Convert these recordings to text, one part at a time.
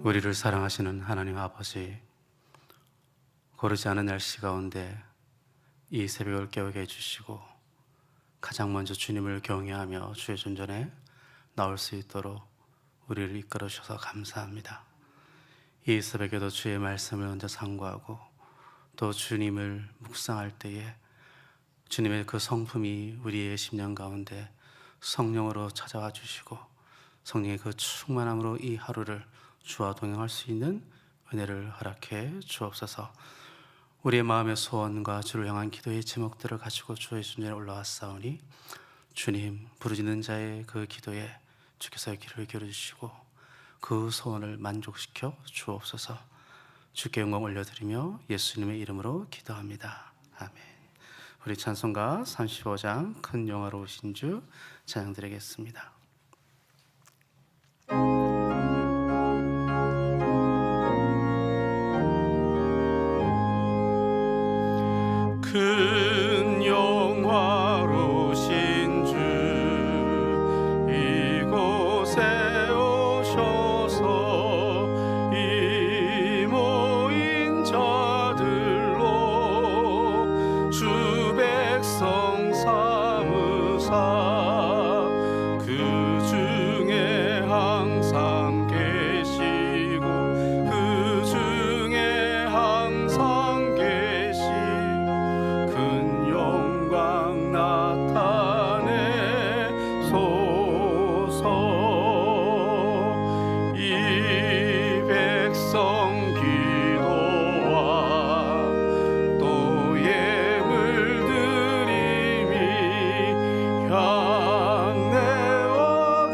우리를 사랑하시는 하나님 아버지, 고르지 않은 날씨 가운데 이 새벽을 깨우게 해주시고 가장 먼저 주님을 경외하며 주의 존전에 나올 수 있도록 우리를 이끌어 주셔서 감사합니다. 이 새벽에도 주의 말씀을 먼저 상고하고 또 주님을 묵상할 때에 주님의 그 성품이 우리의 심령 가운데 성령으로 찾아와 주시고 성령의 그 충만함으로 이 하루를 주와 동행할 수 있는 은혜를 허락해 주옵소서. 우리의 마음의 소원과 주를 향한 기도의 제목들을 가지고 주의 존전에 올라왔사오니 주님, 부르짖는 자의 그 기도에 주께서 귀를 기울여주시고 그 소원을 만족시켜 주옵소서. 주께 영광 올려드리며 예수님의 이름으로 기도합니다. 아멘. 우리 찬송가 35장 큰 영화로우신 주 찬양 드리겠습니다. 큰 영화로우신 주 이곳에 오셔서 이 모인 자들로 주 백성 삼으사 그 중에 항상 계시고 그 중에 항상 계시고 큰 영광 나타내소서. 이 백성 기도와 또 예물 드림이 향내와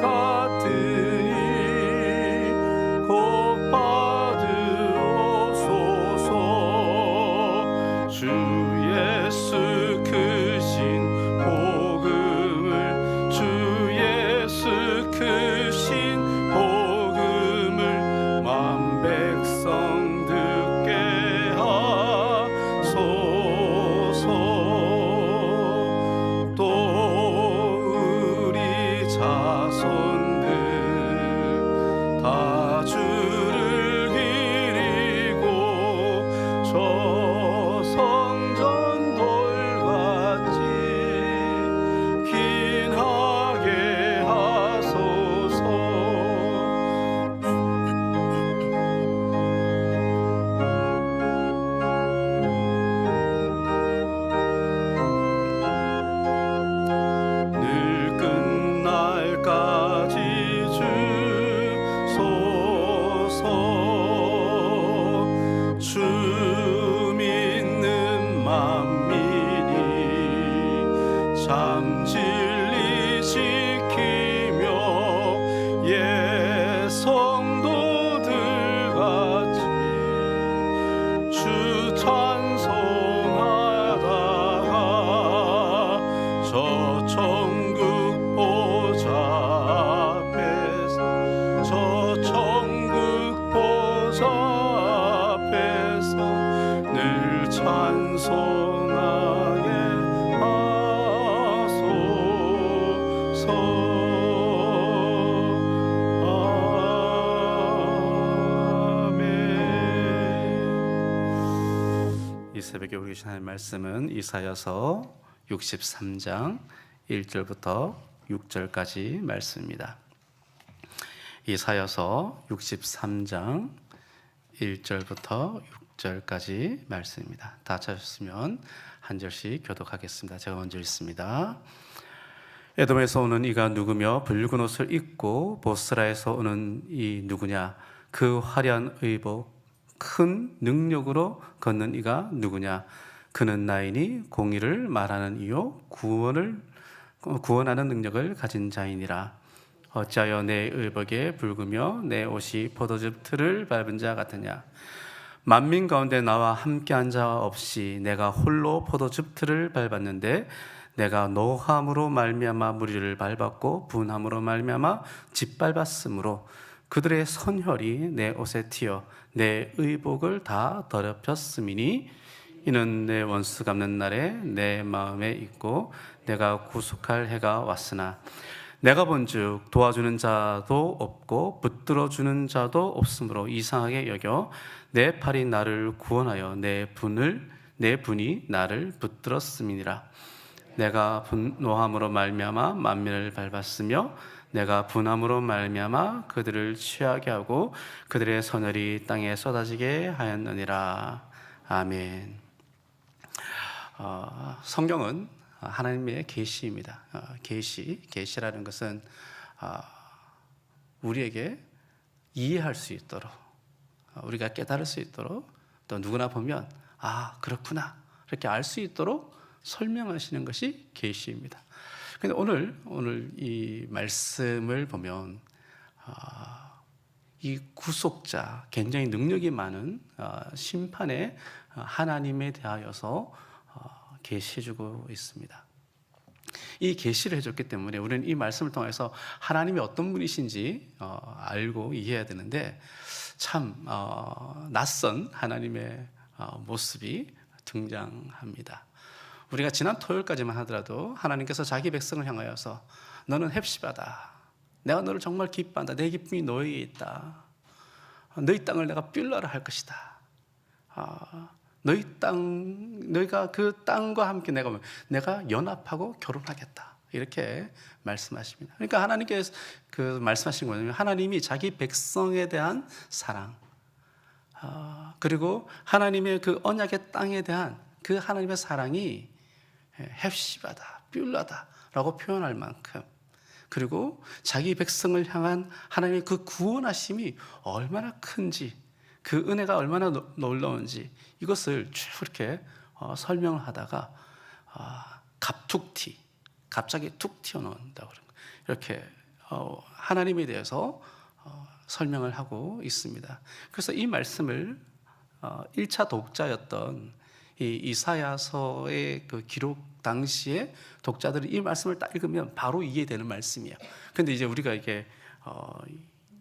같으니 곧 받으옵소서. 주 예수 크신 복음을 주 예수 크신 복음을 만 백성 듣게 하소서. 또 우리 자손들 다 주를 기리고 저 성전 돌같이 긴하게 하소서. 늘 끝날까지 주소서. 주 믿는 만민이 참 진리 지키며 예 성도들 같이 주 찬송하다가 저 천국 보좌 앞에서 저 천국 보좌 앞에서 늘 찬송하게 하소서. 아멘. 이 새벽에 우리 주신 하나님의 말씀은 이사야서 63장 1절부터 6절까지 말씀입니다. 이사야서 63장 1절부터 6절까지 말씀입니다. 다 찾으셨으면 한 절씩 교독하겠습니다. 제가 먼저 읽습니다. 에돔에서 오는 이가 누구며 붉은 옷을 입고 보스라에서 오는 이 누구냐? 그 화려한 의복 큰 능력으로 걷는 이가 누구냐? 그는 나이니 공의를 말하는 이요 구원하는 능력을 가진 자이니라. 어찌하여 내 의복에 붉으며 내 옷이 포도즙 틀을 밟은 자 같으냐? 만민 가운데 나와 함께한 자 없이 내가 홀로 포도즙 틀을 밟았는데 내가 노함으로 말미암아 무리를 밟았고 분함으로 말미암아 짓밟았으므로 그들의 선혈이 내 옷에 튀어 내 의복을 다 더럽혔음이니 이는 내 원수 갚는 날에 내 마음에 있고 내가 구속할 해가 왔으나 내가 본즉 도와주는 자도 없고 붙들어 주는 자도 없으므로 이상하게 여겨 내 팔이 나를 구원하여 내 분이 나를 붙들었음이니라. 내가 분노함으로 말미암아 만민을 밟았으며 내가 분함으로 말미암아 그들을 취하게 하고 그들의 선혈이 땅에 쏟아지게 하였느니라. 아멘. 성경은 하나님의 계시입니다. 계시라는 것은 우리에게 이해할 수 있도록, 우리가 깨달을 수 있도록, 또 누구나 보면 그렇구나 이렇게 알 수 있도록 설명하시는 것이 계시입니다. 근데 오늘 이 말씀을 보면 이 구속자, 굉장히 능력이 많은 심판의 하나님에 대하여서 계시해주고 있습니다. 이 계시를 해줬기 때문에 우리는 이 말씀을 통해서 하나님이 어떤 분이신지 알고 이해해야 되는데, 참 낯선 하나님의 모습이 등장합니다. 우리가 지난 토요일까지만 하더라도 하나님께서 자기 백성을 향하여서 너는 헵시바다, 내가 너를 정말 기뻐한다, 내 기쁨이 너에게 있다, 너희 땅을 내가 뷸라라 할 것이다, 너희가 그 땅과 함께 내가 연합하고 결혼하겠다, 이렇게 말씀하십니다. 그러니까 하나님께서 그 말씀하신 거는 하나님이 자기 백성에 대한 사랑, 그리고 하나님의 그 언약의 땅에 대한 그 하나님의 사랑이 헵시바다, 뷸라다라고 표현할 만큼, 그리고 자기 백성을 향한 하나님의 그 구원하심이 얼마나 큰지, 그 은혜가 얼마나 놀라운지, 이것을 쭉 이렇게 설명을 하다가 갑자기 툭 튀어나온다고 그런 거예요. 이렇게 하나님에 대해서 설명을 하고 있습니다. 그래서 이 말씀을 1차 독자였던 이 이사야서의 그 기록 당시에 독자들이 이 말씀을 딱 읽으면 바로 이해되는 말씀이에요. 근데 이제 우리가 이게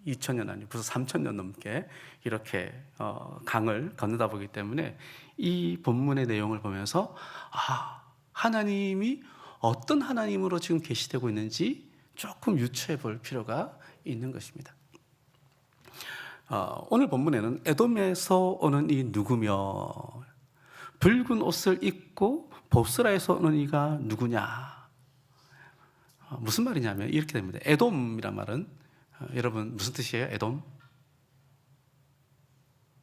2000년 아니고 벌써 3000년 넘게 이렇게 강을 건너다 보기 때문에 이 본문의 내용을 보면서 하나님이 어떤 하나님으로 지금 계시되고 있는지 조금 유추해 볼 필요가 있는 것입니다. 오늘 본문에는 에돔에서 오는 이 누구며, 붉은 옷을 입고 보스라에서 오는 이가 누구냐. 무슨 말이냐면 이렇게 됩니다. 에돔이란 말은 여러분 무슨 뜻이에요? 에돔?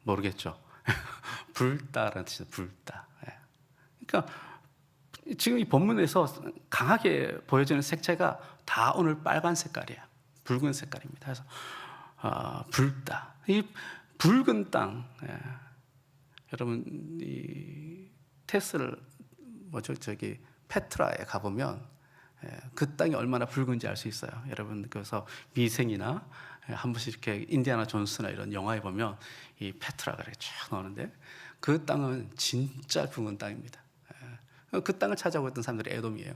모르겠죠? 붉다라는 뜻이에요. 붉다. 그러니까 지금 이 본문에서 강하게 보여지는 색채가 다 오늘 빨간 색깔이에요. 붉은 색깔입니다. 그래서 붉다. 이 붉은 땅. 여러분 이 테스를 페트라에 가보면 그 땅이 얼마나 붉은지 알 수 있어요. 여러분 그래서 미생이나 한 번씩 이렇게 인디아나 존스나 이런 영화에 보면 이 페트라가 이렇게 쭉 나오는데 그 땅은 진짜 붉은 땅입니다. 그 땅을 찾아오고 있던 사람들이 에돔이에요.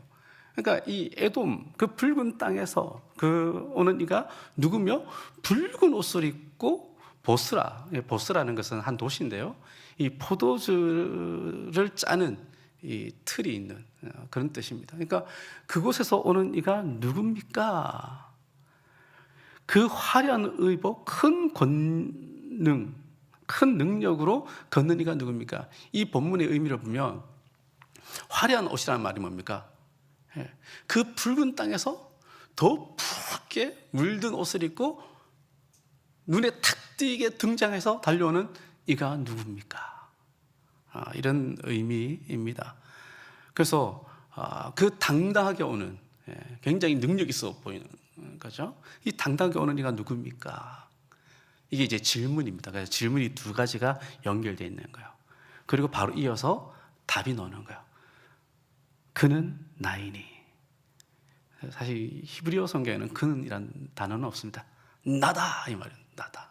그러니까 이 에돔, 그 붉은 땅에서 그 오는 이가 누구며, 붉은 옷을 입고 보스라는 것은 한 도시인데요, 이 포도주를 짜는 이 틀이 있는 그런 뜻입니다. 그러니까 그곳에서 오는 이가 누굽니까? 그 화려한 의복, 큰 권능, 큰 능력으로 걷는 이가 누굽니까? 이 본문의 의미를 보면 화려한 옷이라는 말이 뭡니까? 그 붉은 땅에서 더 붉게 물든 옷을 입고 눈에 탁 띄게 등장해서 달려오는 이가 누굽니까? 이런 의미입니다. 그래서 그 당당하게 오는, 굉장히 능력 있어 보이는 거죠. 이 당당하게 오는 이가 누굽니까? 이게 이제 질문입니다. 그래서 질문이 두 가지가 연결되어 있는 거예요. 그리고 바로 이어서 답이 나오는 거예요. 그는 나이니. 사실 히브리어 성경에는 그는이란 단어는 없습니다. 나다 이 말이에요. 나다.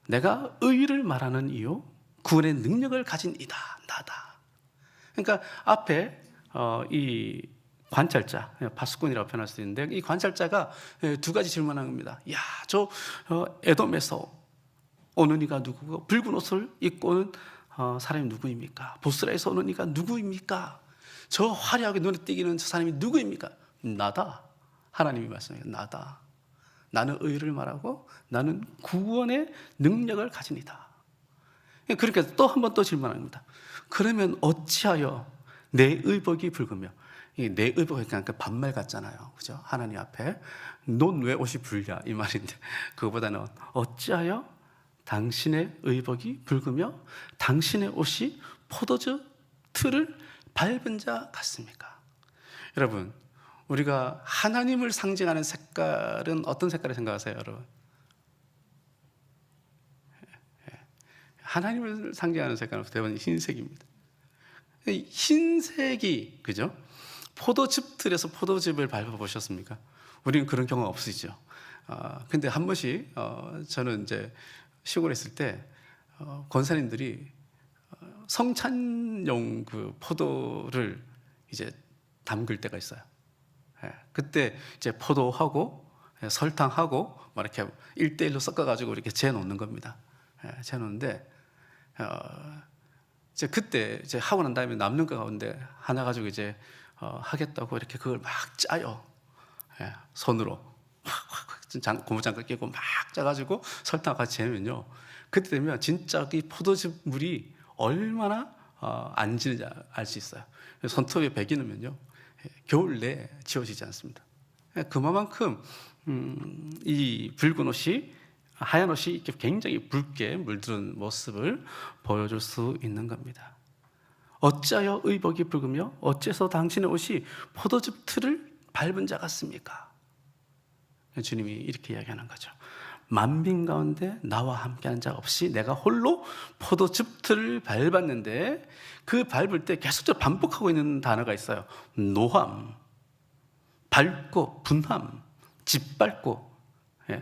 내가 의를 말하는 이요 구원의 능력을 가진 이다. 나다. 그러니까 앞에 이 관찰자, 파수꾼이라고 표현할 수 있는데, 이 관찰자가 두 가지 질문한 겁니다. 야, 저 에돔에서 오는 이가 누구고, 붉은 옷을 입고 오는 사람이 누구입니까? 보스라에서 오는 이가 누구입니까? 저 화려하게 눈에 띄기는 저 사람이 누구입니까? 나다. 하나님이 말씀해요. 나다. 나는 의를 말하고 나는 구원의 능력을 가지니다. 그러니까 또 한 번 또 질문합니다. 그러면 어찌하여 내 의복이 붉으며, 내 의복이 그러니까 반말 같잖아요. 그죠? 하나님 앞에 넌 왜 옷이 붉냐 이 말인데, 그거보다는 어찌하여 당신의 의복이 붉으며 당신의 옷이 포도주 틀을 밟은 자 같습니까? 여러분, 우리가 하나님을 상징하는 색깔은 어떤 색깔을 생각하세요, 여러분? 하나님을 상징하는 색깔은 대부분 흰색입니다. 흰색이, 그죠? 포도즙 틀에서 포도즙을 밟아보셨습니까? 우리는 그런 경험 없으시죠? 근데 한 번씩, 저는 이제 시골에 있을 때, 권사님들이 성찬용 그 포도를 이제 담글 때가 있어요. 그때 이제 포도하고 설탕하고 막 이렇게 1대1로 섞어가지고 이렇게 재놓는 겁니다. 재놓는데, 이제 그때 이제 하고 난 다음에 남는 거 가운데 하나 가지고 이제 하겠다고 이렇게 그걸 막 짜요. 손으로 고무장갑 끼고 막 짜가지고 설탕 같이 재면요, 그때 되면 진짜 이 포도즙 물이 얼마나 안 지는지 알 수 있어요. 손톱에 베기 넣으면요, 겨울 내에 지워지지 않습니다. 그만큼 이 붉은 옷이, 하얀 옷이 이렇게 굉장히 붉게 물든 모습을 보여줄 수 있는 겁니다. 어찌하여 의복이 붉으며 어째서 당신의 옷이 포도즙 틀을 밟은 자 같습니까? 주님이 이렇게 이야기하는 거죠. 만민 가운데 나와 함께하는 자 없이 내가 홀로 포도즙 틀을 밟았는데, 그 밟을 때 계속적으로 반복하고 있는 단어가 있어요. 노함, 밟고, 분함, 짓밟고,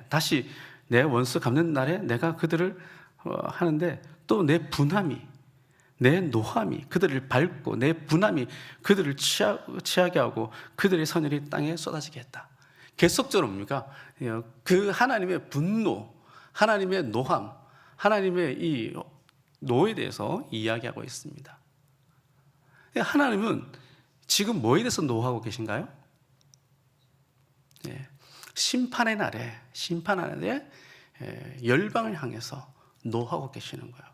다시 내 원수 갚는 날에 내가 그들을 하는데, 또 내 분함이, 내 노함이 그들을 밟고, 내 분함이 그들을 취하게 하고 그들의 선율이 땅에 쏟아지게 했다. 계속적으로 뭡니까? 그 하나님의 분노, 하나님의 노함, 하나님의 이 노에 대해서 이야기하고 있습니다. 하나님은 지금 뭐에 대해서 노하고 계신가요? 심판의 날에 열방을 향해서 노하고 계시는 거예요.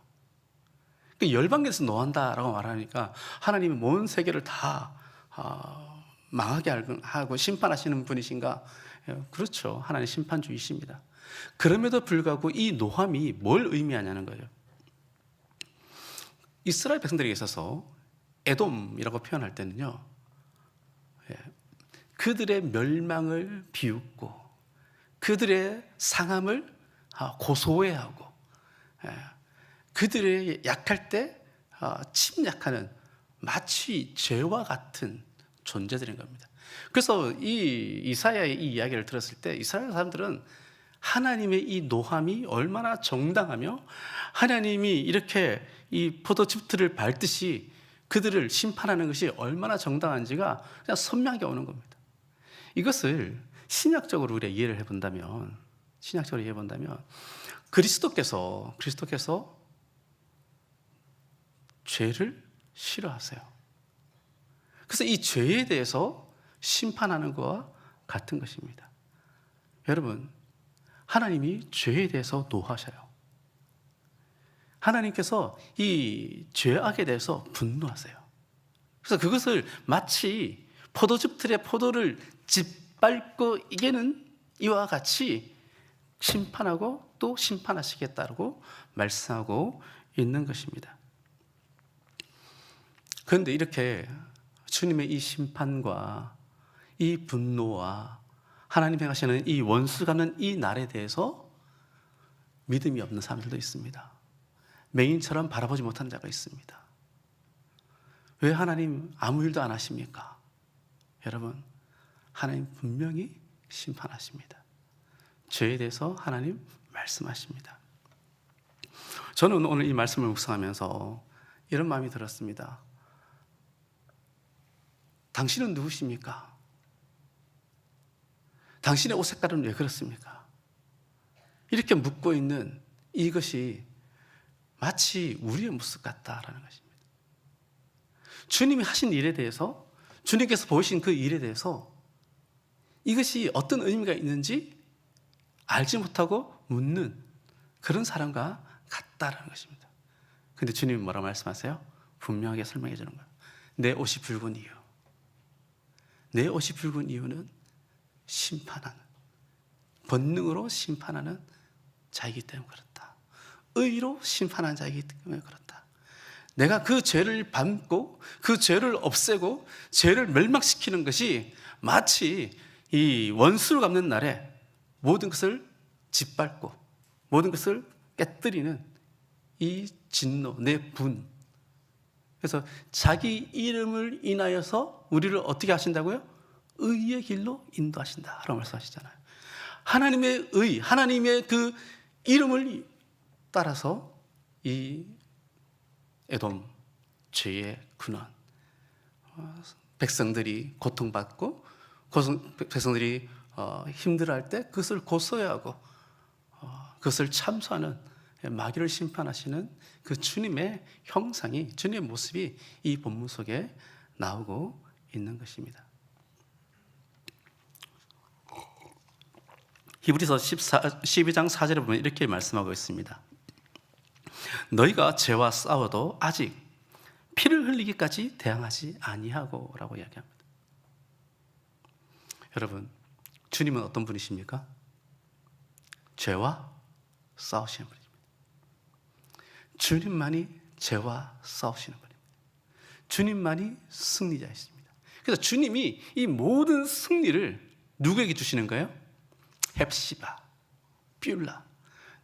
열방에서 노한다라고 말하니까 하나님이 온 세계를 다 망하게 하고 심판하시는 분이신가? 그렇죠. 하나님 심판주이십니다. 그럼에도 불구하고 이 노함이 뭘 의미하냐는 거예요. 이스라엘 백성들에게 있어서 에돔이라고 표현할 때는요, 그들의 멸망을 비웃고 그들의 상함을 고소해하고 그들의 약할 때 침략하는 마치 죄와 같은 존재들인 겁니다. 그래서 이 이사야의 이 이야기를 들었을 때 이스라엘 사람들은 하나님의 이 노함이 얼마나 정당하며 하나님이 이렇게 이 포도즙들을 밟듯이 그들을 심판하는 것이 얼마나 정당한지가 그냥 선명하게 오는 겁니다. 이것을 신약적으로 우리가 이해를 해본다면 그리스도께서 죄를 싫어하세요. 그래서 이 죄에 대해서 심판하는 것과 같은 것입니다. 여러분, 하나님이 죄에 대해서 노하셔요. 하나님께서 이 죄악에 대해서 분노하세요. 그래서 그것을 마치 포도즙 틀에 포도를 짓밟고 이기는 이와 같이 심판하고 또 심판하시겠다고 말씀하고 있는 것입니다. 그런데 이렇게 주님의 이 심판과 이 분노와 하나님 행하시는 이 원수 갚는 이 날에 대해서 믿음이 없는 사람들도 있습니다. 맹인처럼 바라보지 못한 자가 있습니다. 왜 하나님 아무 일도 안 하십니까? 여러분, 하나님 분명히 심판하십니다. 죄에 대해서 하나님 말씀하십니다. 저는 오늘 이 말씀을 묵상하면서 이런 마음이 들었습니다. 당신은 누구십니까? 당신의 옷 색깔은 왜 그렇습니까? 이렇게 묻고 있는 이것이 마치 우리의 모습 같다라는 것입니다. 주님이 하신 일에 대해서, 주님께서 보이신 그 일에 대해서 이것이 어떤 의미가 있는지 알지 못하고 묻는 그런 사람과 같다라는 것입니다. 근데 주님이 뭐라고 말씀하세요? 분명하게 설명해 주는 거예요. 내 옷이 붉은 이유, 내 옷이 붉은 이유는 심판하는, 본능으로 심판하는 자이기 때문에 그렇다. 의로 심판하는 자이기 때문에 그렇다. 내가 그 죄를 밟고 그 죄를 없애고 죄를 멸망시키는 것이 마치 이 원수를 갚는 날에 모든 것을 짓밟고 모든 것을 깨뜨리는 이 진노, 내 분. 그래서 자기 이름을 인하여서 우리를 어떻게 하신다고요? 의의 길로 인도하신다 라고 말씀하시잖아요. 하나님의 의, 하나님의 그 이름을 따라서 이 에돔 죄의 근원, 백성들이 고통받고 백성들이 힘들어할 때 그것을 고소해하고 그것을 참소하는 마귀를 심판하시는 그 주님의 형상이, 주님의 모습이 이 본문 속에 나오고 있는 것입니다. 히브리서 12장 4절에 보면 이렇게 말씀하고 있습니다. 너희가 죄와 싸워도 아직 피를 흘리기까지 대항하지 아니하고 라고 이야기합니다. 여러분, 주님은 어떤 분이십니까? 죄와 싸우시는 분입니다. 주님만이 죄와 싸우시는 분입니다. 주님만이 승리자이십니다. 그래서 주님이 이 모든 승리를 누구에게 주시는 거예요? 헵시바, 뷸라,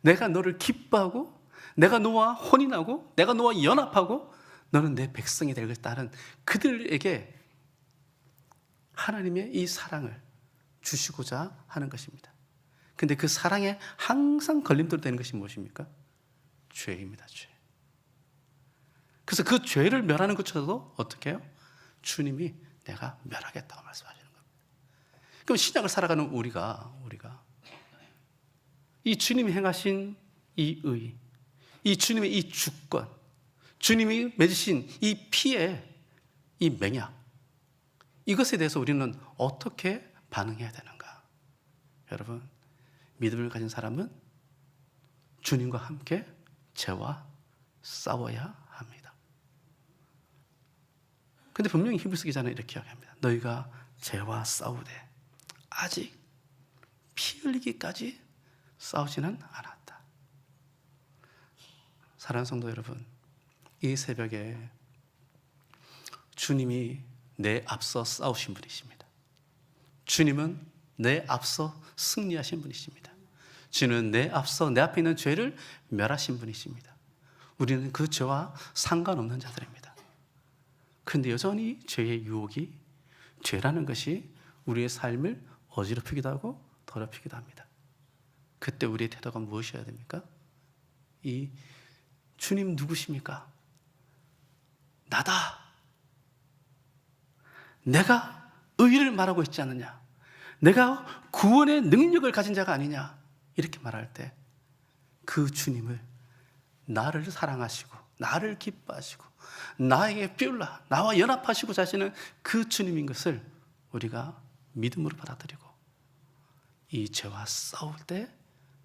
내가 너를 기뻐하고 내가 너와 혼인하고 내가 너와 연합하고 너는 내 백성이 되겠다는 그들에게 하나님의 이 사랑을 주시고자 하는 것입니다. 근데 그 사랑에 항상 걸림돌 되는 것이 무엇입니까? 죄입니다. 죄. 그래서 그 죄를 멸하는 것조차도 어떻게 해요? 주님이 내가 멸하겠다고 말씀하시는 겁니다. 그럼 신약을 살아가는 우리가 이 주님이 행하신 이 의, 이 주님의 이 주권, 주님이 맺으신 이 피의 이 맹약, 이것에 대해서 우리는 어떻게 반응해야 되는가? 여러분, 믿음을 가진 사람은 주님과 함께 죄와 싸워야 합니다. 근데 분명히 히브리서 기자는 이렇게 이야기합니다. 너희가 죄와 싸우되 아직 피 흘리기까지 싸우지는 않았다. 사랑하는 성도 여러분, 이 새벽에 주님이 내 앞서 싸우신 분이십니다. 주님은 내 앞서 승리하신 분이십니다. 주님은 내 앞서 내 앞에 있는 죄를 멸하신 분이십니다. 우리는 그 죄와 상관없는 자들입니다. 그런데 여전히 죄의 유혹이, 죄라는 것이 우리의 삶을 어지럽히기도 하고 더럽히기도 합니다. 그때 우리의 태도가 무엇이어야 됩니까? 이 주님 누구십니까? 나다. 내가 의를 말하고 있지 않느냐? 내가 구원의 능력을 가진 자가 아니냐? 이렇게 말할 때 그 주님을, 나를 사랑하시고 나를 기뻐하시고 나에게 뷸라, 나와 연합하시고 자시는 그 주님인 것을 우리가 믿음으로 받아들이고 이 죄와 싸울 때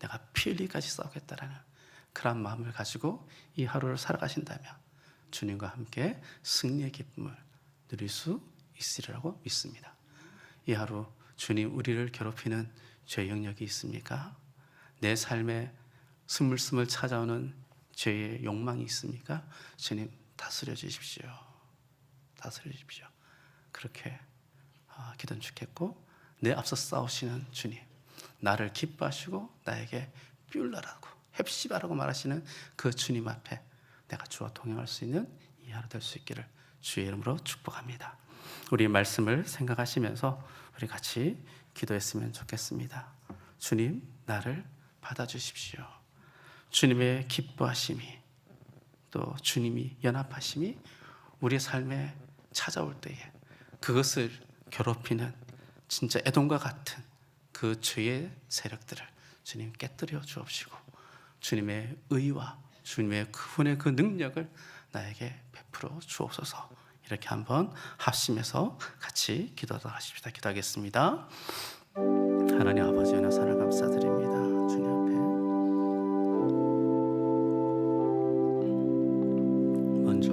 내가 피 흘리기까지 싸우겠다라는 그런 마음을 가지고 이 하루를 살아가신다면 주님과 함께 승리의 기쁨을 누릴 수 있으리라고 믿습니다. 이 하루 주님, 우리를 괴롭히는 죄의 영역이 있습니까? 내 삶에 스물스물 찾아오는 죄의 욕망이 있습니까? 주님, 다스려 주십시오. 다스려 주십시오. 그렇게 기도는 좋겠고, 내 앞서 싸우시는 주님, 나를 기뻐하시고 나에게 뷸라라고, 헵시바라고 말하시는 그 주님 앞에 내가 주와 동행할 수 있는 이 하루 될 수 있기를 주의 이름으로 축복합니다. 우리 말씀을 생각하시면서 우리 같이 기도했으면 좋겠습니다. 주님, 나를 받아주십시오. 주님의 기뻐하심이, 또 주님이 연합하심이 우리의 삶에 찾아올 때에 그것을 괴롭히는 진짜 에돔과 같은 그 죄의 세력들을 주님 깨뜨려 주옵시고, 주님의 의와 주님의 그분의 그 능력을 나에게 베풀어 주옵소서. 이렇게 한번 합심해서 같이 기도하십시다. 기도하겠습니다. 하나님 아버지 은혜 사랑 감사드립니다. 주님 앞에 먼저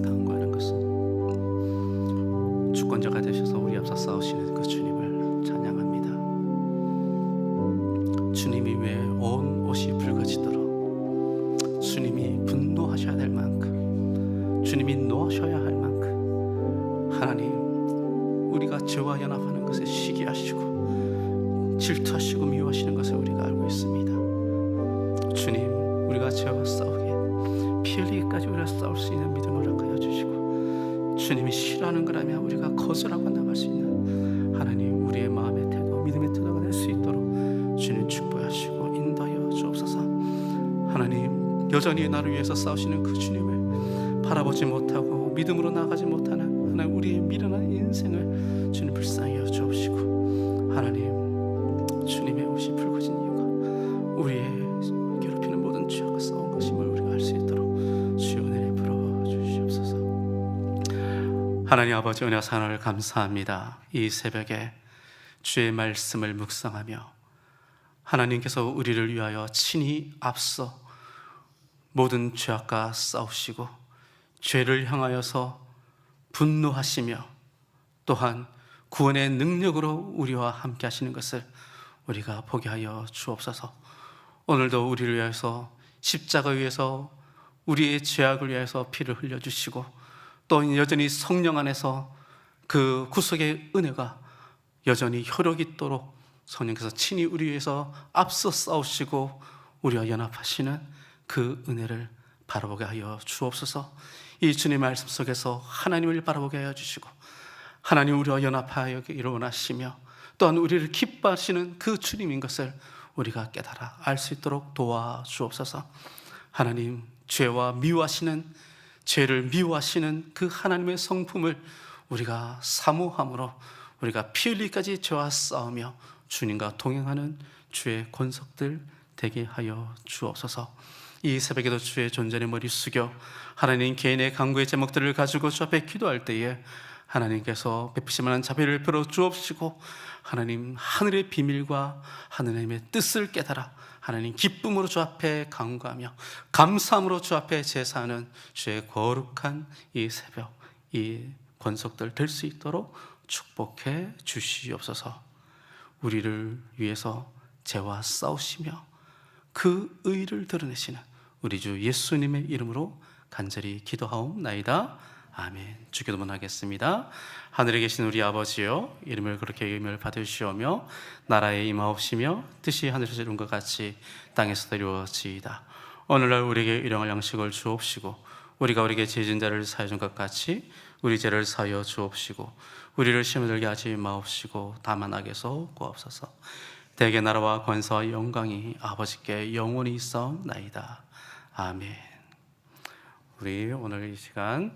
간구하는 것은 주권자가 되셔서 우리 앞서 싸우시는 그 주님을 찬양합니다. 주님이 왜 온 옷이 붉어지도록 주님이 분노하셔야 될 만큼 주님이 노하셔야 할 만큼 하나님 우리가 죄와 연합하는 것에 시기하시고 질투하시고 미워하시는 것을 우리가 알고 있습니다. 주님, 우리가 죄와 싸우게 피 흘리기까지 우리가 싸울 수 있는 믿음을 허락하여 주시고 주님이 싫어하는 거라면 우리가 거절하고 나갈 수 있는 하나님 우리의 마음의 태도, 믿음의 태도가 될 수 있도록 주님 축복하시고 인도하여 주옵소서. 하나님 여전히 나를 위해서 싸우시는 그 주님을 바라보지 못하고 믿음으로 나가지 못하는 하나님 우리의 미련한 인생을 주님 불쌍히 여주옵시고 하나님 주님의 옷이 붉어진 이유가 우리의 괴롭히는 모든 죄와 싸운 것임을 우리가 알 수 있도록 주의 은혜를 부어 주시옵소서. 하나님 아버지 은혜와 사랑을 감사합니다. 이 새벽에 주의 말씀을 묵상하며 하나님께서 우리를 위하여 친히 앞서 모든 죄악과 싸우시고 죄를 향하여서 분노하시며 또한 구원의 능력으로 우리와 함께 하시는 것을 우리가 보게 하여 주옵소서. 오늘도 우리를 위해서 십자가 위에서 우리의 죄악을 위해서 피를 흘려주시고 또 여전히 성령 안에서 그 구속의 은혜가 여전히 효력 있도록 성령께서 친히 우리 위해서 앞서 싸우시고 우리와 연합하시는 그 은혜를 바라보게 하여 주옵소서. 이 주님의 말씀 속에서 하나님을 바라보게 하여 주시고 하나님 우리와 연합하기를 원하시며 또한 우리를 기뻐하시는 그 주님인 것을 우리가 깨달아 알 수 있도록 도와주옵소서. 하나님 죄와 죄를 미워하시는 그 하나님의 성품을 우리가 사모함으로 우리가 피 흘리기까지 죄와 싸우며 주님과 동행하는 주의 권속들 되게 하여 주옵소서. 이 새벽에도 주의 존전의 머리 숙여 하나님 개인의 간구의 제목들을 가지고 주 앞에 기도할 때에 하나님께서 베푸실 만한 자비를 베풀어 주옵시고 하나님 하늘의 비밀과 하나님의 뜻을 깨달아 하나님 기쁨으로 주 앞에 간구하며 감사함으로 주 앞에 제사하는 주의 거룩한 이 새벽 이 권속들 될 수 있도록 축복해 주시옵소서. 우리를 위해서 죄와 싸우시며 그 의를 드러내시는 우리 주 예수님의 이름으로 간절히 기도하옵나이다. 아멘. 주기도문 하겠습니다. 하늘에 계신 우리 아버지여, 이름을 그렇게 의미를 받으시오며 나라에 임하옵시며 뜻이 하늘에서 이룬 것 같이 땅에서도 이루어지이다. 오늘날 우리에게 일용할 양식을 주옵시고 우리가 우리에게 죄진 자를 사하여 준 것 같이 우리 죄를 사하여 주옵시고 우리를 시험에 들게 하지 마옵시고 다만 악에서 구하옵소서. 대개 나라와 권세와 영광이 아버지께 영원히 있사옵나이다. 아멘. 우리 오늘 이 시간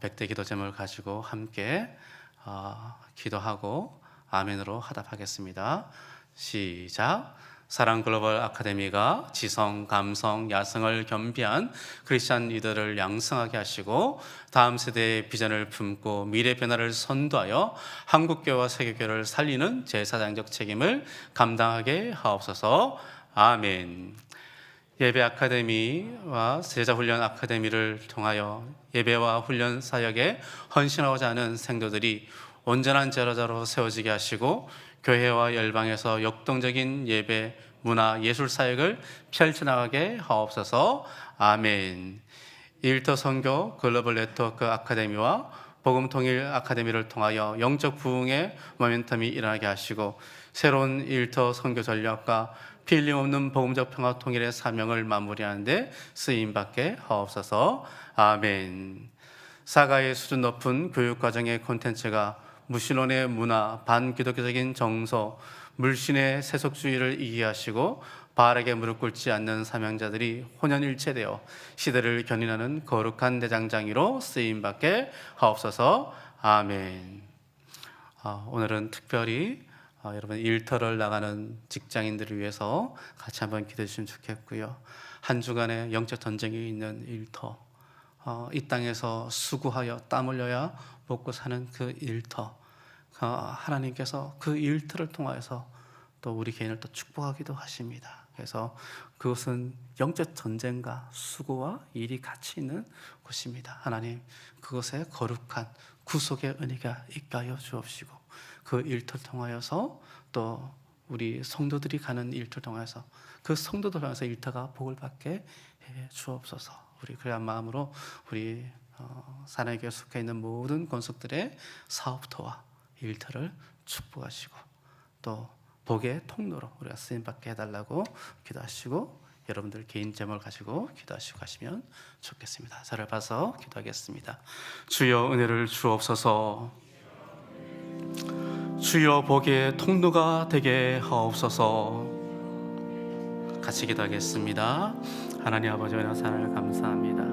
백대 기도 제목을 가지고 함께 기도하고 아멘으로 화답하겠습니다. 시작. 사랑 글로벌 아카데미가 지성, 감성, 야성을 겸비한 크리스찬 리더를 양성하게 하시고 다음 세대의 비전을 품고 미래 변화를 선도하여 한국교회와 세계교회를 살리는 제사장적 책임을 감당하게 하옵소서. 아멘. 예배 아카데미와 제자훈련 아카데미를 통하여 예배와 훈련 사역에 헌신하고자 하는 생도들이 온전한 제자로 세워지게 하시고 교회와 열방에서 역동적인 예배, 문화, 예술 사역을 펼쳐나가게 하옵소서. 아멘. 일터 선교 글로벌 네트워크 아카데미와 복음 통일 아카데미를 통하여 영적 부흥의 모멘텀이 일어나게 하시고 새로운 일터 선교 전략과 피 흘림 없는 복음적 평화 통일의 사명을 마무리하는 데 쓰임받게 하옵소서. 아멘. 사가의 수준 높은 교육과정의 콘텐츠가 무신론의 문화, 반기독교적인 정서, 물신의 세속주의를 이해하시고 바알에게 무릎 꿇지 않는 사명자들이 혼연일체되어 시대를 견인하는 거룩한 대장장이로 쓰임받게 하옵소서. 아멘. 오늘은 특별히 여러분 일터를 나가는 직장인들을 위해서 같이 한번 기도해 주시면 좋겠고요. 한 주간의 영적 전쟁이 있는 일터, 이 땅에서 수고하여 땀 흘려야 먹고 사는 그 일터, 하나님께서 그 일터를 통하여서 또 우리 개인을 또 축복하기도 하십니다. 그래서 그것은 영적 전쟁과 수고와 일이 같이 있는 곳입니다. 하나님 그것에 거룩한 구속의 은혜가 있게 하여 주옵시고, 그 일터를 통하여서 또 우리 성도들이 가는 일터를 통해서 그 성도들 통해서 일터가 복을 받게 해 주옵소서. 우리 그러한 마음으로 우리 사랑의 속해 있는 모든 권속들의 사업터와 일터를 축복하시고 또 복의 통로로 우리가 쓰임받게 해달라고 기도하시고, 여러분들 개인 제목을 가지고 기도하시고 가시면 좋겠습니다. 저를 봐서 기도하겠습니다. 주여 은혜를 주옵소서. 주여 복의 통로가 되게 하옵소서. 같이 기도하겠습니다. 하나님 아버지와 사랑을 감사합니다.